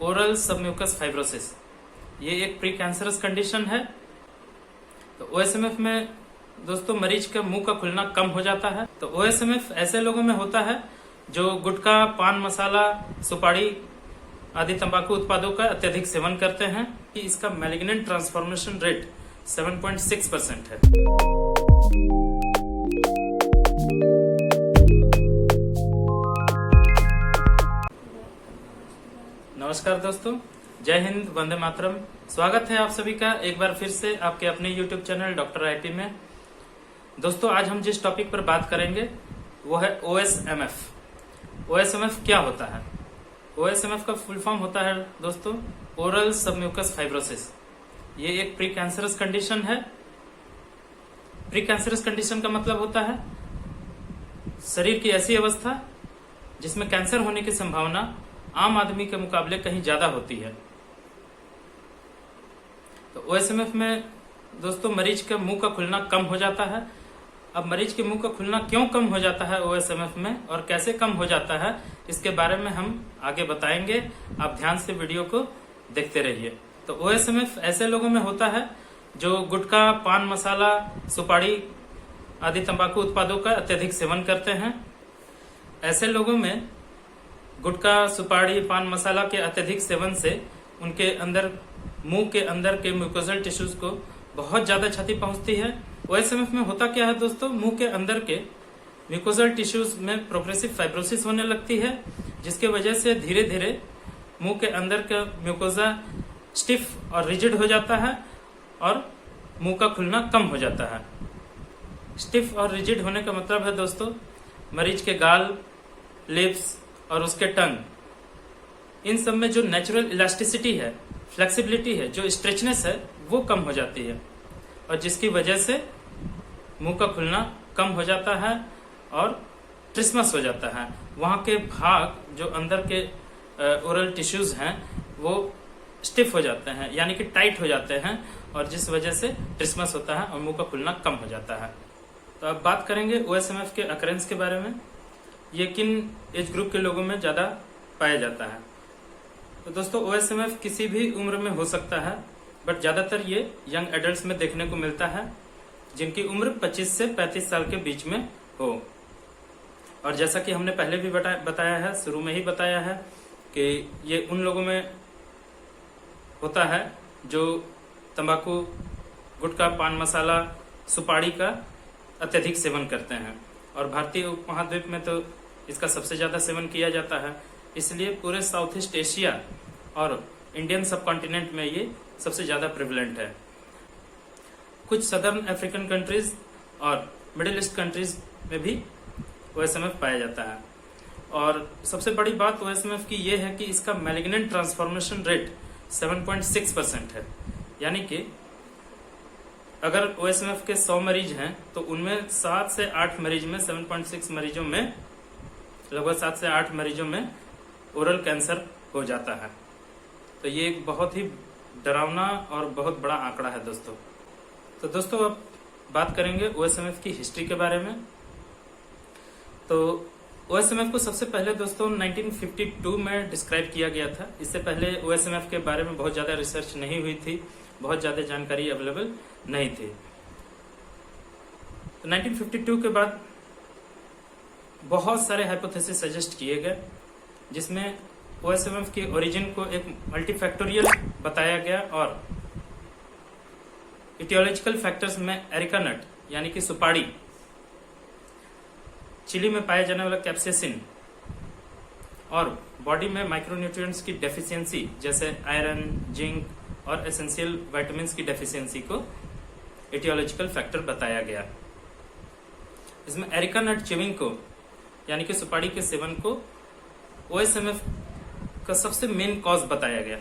Oral submucous fibrosis ये एक pre cancerous condition है। तो ओएसएमएफ में दोस्तों मरीज का मुंह का खुलना कम हो जाता है। तो ओएसएमएफ ऐसे लोगों में होता है जो गुटखा, पान मसाला, सुपारी आदि तंबाकू उत्पादों का अत्यधिक सेवन करते हैं कि इसका मैलिग्नेंट ट्रांसफॉर्मेशन रेट 7.6% है। नमस्कार दोस्तों, जय हिंद, वंदे मातरम। स्वागत है आप सभी का एक बार फिर से आपके अपने YouTube चैनल डॉक्टर आईटी में। दोस्तों आज हम जिस टॉपिक पर बात करेंगे वो है ओएसएमएफ। ओएसएमएफ क्या होता है? ओएसएमएफ का फुल फॉर्म होता है दोस्तों ओरल सबम्यूकस फाइब्रोसिस। ये एक प्री कैंसरस कंडीशन है। प्री कैंसरस कंडीशन का मतलब होता है शरीर की ऐसी अवस्था जिसमें कैंसर होने की संभावना आम आदमी के मुकाबले कहीं ज्यादा होती है। तो ओएसएमएफ में दोस्तों मरीज का मुंह का खुलना कम हो जाता है। अब मरीज के मुंह का खुलना क्यों कम हो जाता है ओएसएमएफ में और कैसे कम हो जाता है, इसके बारे में हम आगे बताएंगे। आप ध्यान से वीडियो को देखते रहिए। तो ओएसएमएफ ऐसे लोगों में होता है जो गुटखा, पान मसाला, सुपारी आदि तंबाकू उत्पादों का अत्यधिक सेवन करते हैं। ऐसे लोगों में गुटखा, सुपारी, पान मसाला के अत्यधिक सेवन से उनके अंदर, मुंह के अंदर के म्यूकोजल टिश्यूज को बहुत ज्यादा क्षति पहुंचती है। ओएसएमएफ में होता क्या है दोस्तों, मुंह के अंदर के म्यूकोजल टिश्यूज में प्रोग्रेसिव फाइब्रोसिस होने लगती है, जिसके वजह से धीरे धीरे मुंह के अंदर का म्यूकोजा स्टिफ और रिजिड हो जाता है और मुंह का खुलना कम हो जाता है। स्टिफ और रिजिड होने का मतलब है दोस्तों मरीज के गाल, लिप्स और उसके टंग, इन सब में जो नेचुरल इलास्टिसिटी है, फ्लेक्सिबिलिटी है, जो स्ट्रेचनेस है, वो कम हो जाती है और जिसकी वजह से मुंह का खुलना कम हो जाता है और ट्रिस्मस हो जाता है। वहां के भाग जो अंदर के ओरल टिश्यूज हैं वो स्टिफ हो जाते हैं, यानी कि टाइट हो जाते हैं, और जिस वजह से ट्रिस्मस होता है और मुंह का खुलना कम हो जाता है। तो अब बात करेंगे ओएसएमएफ के अकरेंस के बारे में। ये किन एज ग्रुप के लोगों में ज्यादा पाया जाता है? तो दोस्तों ओएसएमएफ किसी भी उम्र में हो सकता है, बट ज्यादातर ये यंग एडल्ट्स में देखने को मिलता है जिनकी उम्र 25 से 35 साल के बीच में हो। और जैसा कि हमने पहले भी बताया है, शुरू में ही बताया है कि ये उन लोगों में होता है जो तंबाकू, गुटखा, पान मसाला, सुपारी का अत्यधिक सेवन करते हैं। और भारतीय उपमहाद्वीप में तो इसका सबसे ज्यादा सेवन किया जाता है, इसलिए पूरे साउथ ईस्ट एशिया और इंडियन सब कॉन्टिनेंट में ये सबसे ज्यादा प्रिवलेंट है। कुछ सदर्न अफ्रीकन कंट्रीज और मिडिल ईस्ट कंट्रीज में भी ओएसएमएफ पाया जाता है। और सबसे बड़ी बात ओएसएमएफ की ये है कि इसका मैलिग्नेंट ट्रांसफॉर्मेशन रेट 7.6% है। यानी कि अगर ओएसएमएफ के 100 मरीज हैं तो उनमें 7 से 8 मरीज में, 7.6 मरीजों में, लगभग 7 से 8 मरीजों में ओरल कैंसर हो जाता है। तो ये एक बहुत ही डरावना और बहुत बड़ा आंकड़ा है दोस्तों। तो दोस्तों अब बात करेंगे ओएसएमएफ की हिस्ट्री के बारे में। तो ओएसएमएफ को सबसे पहले दोस्तों 1952 में डिस्क्राइब किया गया था। इससे पहले ओएसएमएफ के बारे में बहुत ज्यादा रिसर्च नहीं हुई थी, बहुत ज्यादा जानकारी अवेलेबल नहीं थी। तो 1952 के बाद बहुत सारे हाइपोथेसिस सजेस्ट किए गए, जिसमें ओएसएमएफ की ओरिजिन को एक मल्टीफैक्टोरियल बताया गया और इटियोलॉजिकल फैक्टर्स में एरिका नट यानी कि सुपारी, चिली में पाया जाने वाला कैप्सेसिन और बॉडी में माइक्रोन्यूट्रिएंट्स की डेफिशिएंसी जैसे आयरन, जिंक और एसेंशियल विटामिन्स की डेफिशिएंसी को एटियोलॉजिकल फैक्टर बताया गया। इसमें एरिका नट च्यूइंग को यानी कि सुपारी के सेवन को ओएसएमएफ का सबसे मेन कॉज बताया गया।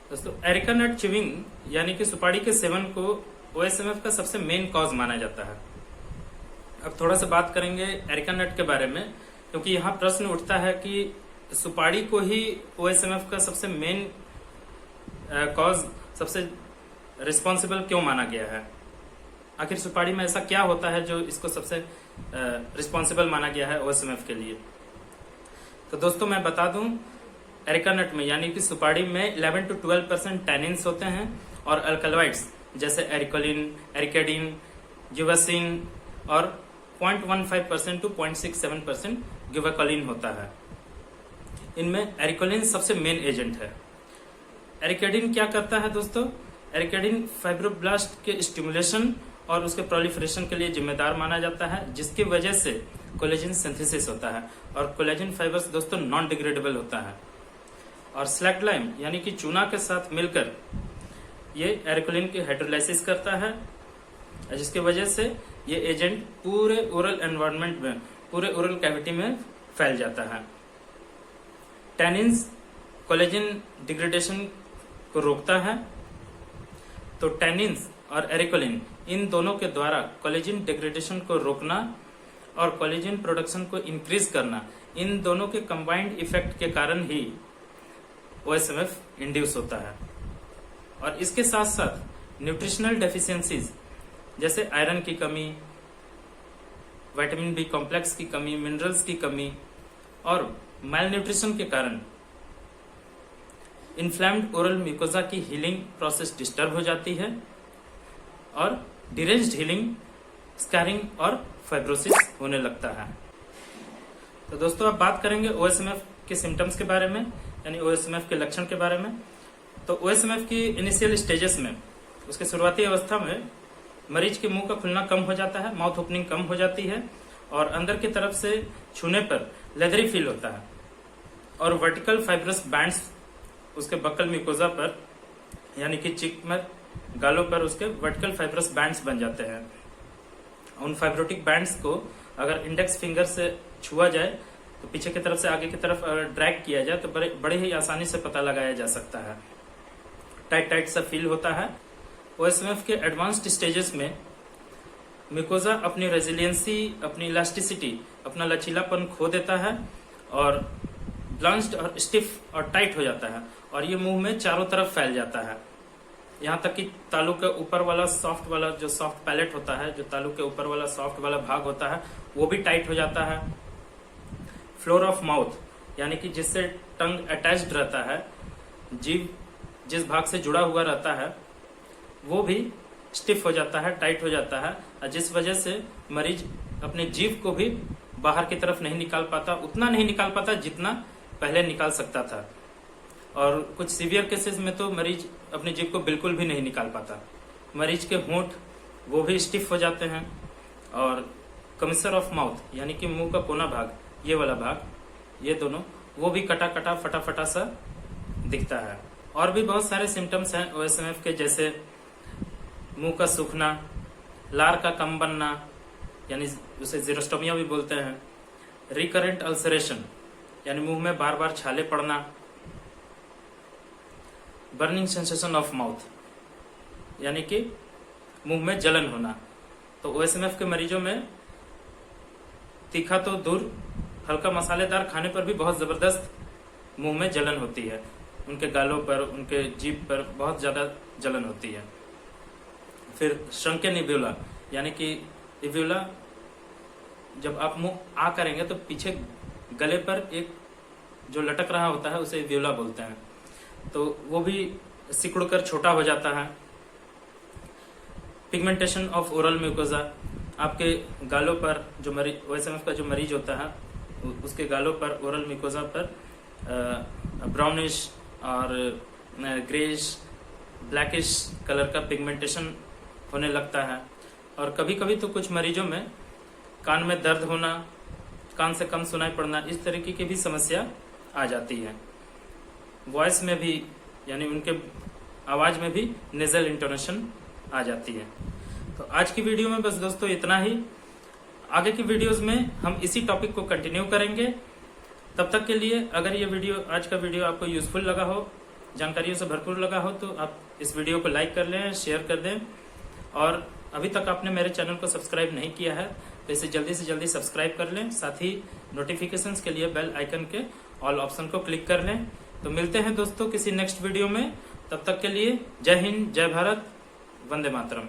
दोस्तों एरिका नट च्यूइंग यानी कि सुपारी के सेवन को ओएसएमएफ का सबसे मेन कॉज माना जाता है। अब थोड़ा सा बात करेंगे एरिका नट के बारे में, क्योंकि यहाँ प्रश्न उठता है कि सुपारी को ही ओएसएमएफ का सबसे मेन कॉज, सबसे रिस्पॉन्सिबल क्यों माना गया है। आखिर सुपारी में ऐसा क्या होता है जो इसको सबसे रिस्पॉन्सिबल माना गया है ओएसएमएफ के लिए। तो दोस्तों मैं बता दूं एरिका नट में यानी कि सुपारी में 11 to 12% टैनिन्स होते हैं और अल्कलॉइड्स जैसे एरिकोलिन, एरिकेडिन, गिबरेलिन और 0.15% to 0.67% गिबरेलिन होता है। इनमें एरिकोलिन सबसे मेन एजेंट है। एरिकेडिन क्या करता है दोस्तों? एरिकेडिन फाइब्रोब्लास्ट के स्टिमुलेशन और उसके प्रोलिफरेशन के लिए जिम्मेदार माना जाता है, जिसकी वजह से कोलेजन सिंथेसिस होता है और कोलेजन फाइबर्स दोस्तों नॉन डिग्रेडेबल होता है। और स्लैगलाइम यानी कि चूना के साथ मिलकर ये एरिकोलिन की हाइड्रोलाइसिस करता है, जिसकी वजह से ये एजेंट पूरे ओरल एनवायरनमेंट में, पूरे ओरल कैविटी में फैल जाता है। टैनिन्स कोलेजन डिग्रेडेशन को रोकता है। तो टैनिन्स और एरिकोलिन इन दोनों के द्वारा कोलेजन डिग्रेडेशन को रोकना और कोलेजन प्रोडक्शन को इंक्रीज करना, इन दोनों के कंबाइंड इफेक्ट के कारण ही OSMF इंड्यूस होता है। और इसके साथ साथ न्यूट्रिशनल डेफिशिएंसीज जैसे आयरन की कमी, विटामिन बी कॉम्प्लेक्स की कमी, मिनरल्स की कमी और मैलन्यूट्रिशन के कारण इन्फ्लेम्ड ओरल म्यूकोजा की हीलिंग प्रोसेस डिस्टर्ब हो जाती है और डिरेंज्ड हीलिंग, स्कैरिंग और फाइब्रोसिस होने लगता है। तो दोस्तों अब बात करेंगे OSMF के सिम्टम्स के बारे में, यानी OSMF के लक्षण के बारे में। तो OSMF की इनिशियल स्टेजेस में, उसके शुरुआती अवस्था में मरीज के मुंह का खुलना कम हो जाता है, माउथ ओपनिंग कम हो जाती है और अंदर की तरफ से छूने पर लेदरी फील होता है और वर्टिकल फाइब्रस बैंड्स उसके बक्कल म्यूकोजा पर यानी कि चिक में, गालों पर उसके वर्टिकल फाइब्रस बैंड्स बन जाते हैं। उन फाइब्रोटिक बैंड्स को अगर इंडेक्स फिंगर से छुआ जाए तो पीछे की तरफ से आगे की तरफ अगर ड्रैग किया जाए तो बड़े ही आसानी से पता लगाया जा सकता है। टाइट टाइट सा फील होता है। OSMF के एडवांस्ड स्टेजेस में म्यूकोजा अपनी रेजिलियंसी, अपनी इलास्टिसिटी, अपना लचीलापन खो देता है और ब्लांच्ड और स्टिफ और टाइट हो जाता है और ये मुंह में चारों तरफ फैल जाता है। यहाँ तक कि तालू के ऊपर वाला सॉफ्ट वाला जो सॉफ्ट पैलेट होता है, जो तालू के ऊपर वाला सॉफ्ट वाला भाग होता है, वो भी टाइट हो जाता है। फ्लोर ऑफ माउथ यानी कि जिससे टंग अटैच्ड रहता है, जीभ जिस भाग से जुड़ा हुआ रहता है, वो भी स्टिफ हो जाता है, टाइट हो जाता है और जिस वजह से मरीज अपने जीभ को भी बाहर की तरफ नहीं निकाल पाता, उतना नहीं निकाल पाता जितना पहले निकाल सकता था। और कुछ सीवियर केसेस में तो मरीज अपनी जीभ को बिल्कुल भी नहीं निकाल पाता। मरीज के होंठ वो भी स्टिफ हो जाते हैं और कमिसर ऑफ माउथ यानी कि मुंह का कोना भाग, ये वाला भाग, ये दोनों वो भी कटा कटा फटा फटा सा दिखता है। और भी बहुत सारे सिम्टम्स हैं OSMF के, जैसे मुंह का सूखना, लार का कम बनना यानी उसे जीरोस्टोमिया भी बोलते हैं, रिकरेंट अल्सरेशन यानी मुंह में बार बार छाले पड़ना, बर्निंग सेंसेशन ऑफ माउथ यानी कि मुंह में जलन होना। तो OSMF के मरीजों में तीखा तो दूर, हल्का मसालेदार खाने पर भी बहुत जबरदस्त मुंह में जलन होती है। उनके गालों पर, उनके जीभ पर बहुत ज्यादा जलन होती है। फिर श्रंकन इव्यूला यानी कि इव्यूला जब आप मुंह आ करेंगे तो पीछे गले पर एक जो लटक रहा होता है उसे इव्यूला बोलते हैं, तो वो भी सिकुड़कर छोटा हो जाता है। पिगमेंटेशन ऑफ ओरल म्यूकोजा, आपके गालों पर जो मरीज OSMF का जो मरीज होता है उसके गालों पर, ओरल म्यूकोजा पर ब्राउनिश और ग्रेश, ब्लैकिश कलर का पिगमेंटेशन होने लगता है। और कभी कभी तो कुछ मरीजों में कान में दर्द होना, कान से कम सुनाई पड़ना, इस तरीके की भी समस्या आ जाती है। वॉइस में भी यानी उनके आवाज में भी नेजल इंटोनेशन आ जाती है। तो आज की वीडियो में बस दोस्तों इतना ही। आगे की वीडियोस में हम इसी टॉपिक को कंटिन्यू करेंगे। तब तक के लिए अगर ये वीडियो, आज का वीडियो आपको यूजफुल लगा हो, जानकारियों से भरपूर लगा हो, तो आप इस वीडियो को लाइक कर लें, शेयर कर दें। और अभी तक आपने मेरे चैनल को सब्सक्राइब नहीं किया है तो इसे जल्दी से जल्दी सब्सक्राइब कर लें। साथ ही नोटिफिकेशंस के लिए बेल आइकन के ऑल ऑप्शन को क्लिक कर लें। तो मिलते हैं दोस्तों किसी नेक्स्ट वीडियो में। तब तक के लिए जय हिंद, जय भारत, वंदे मातरम।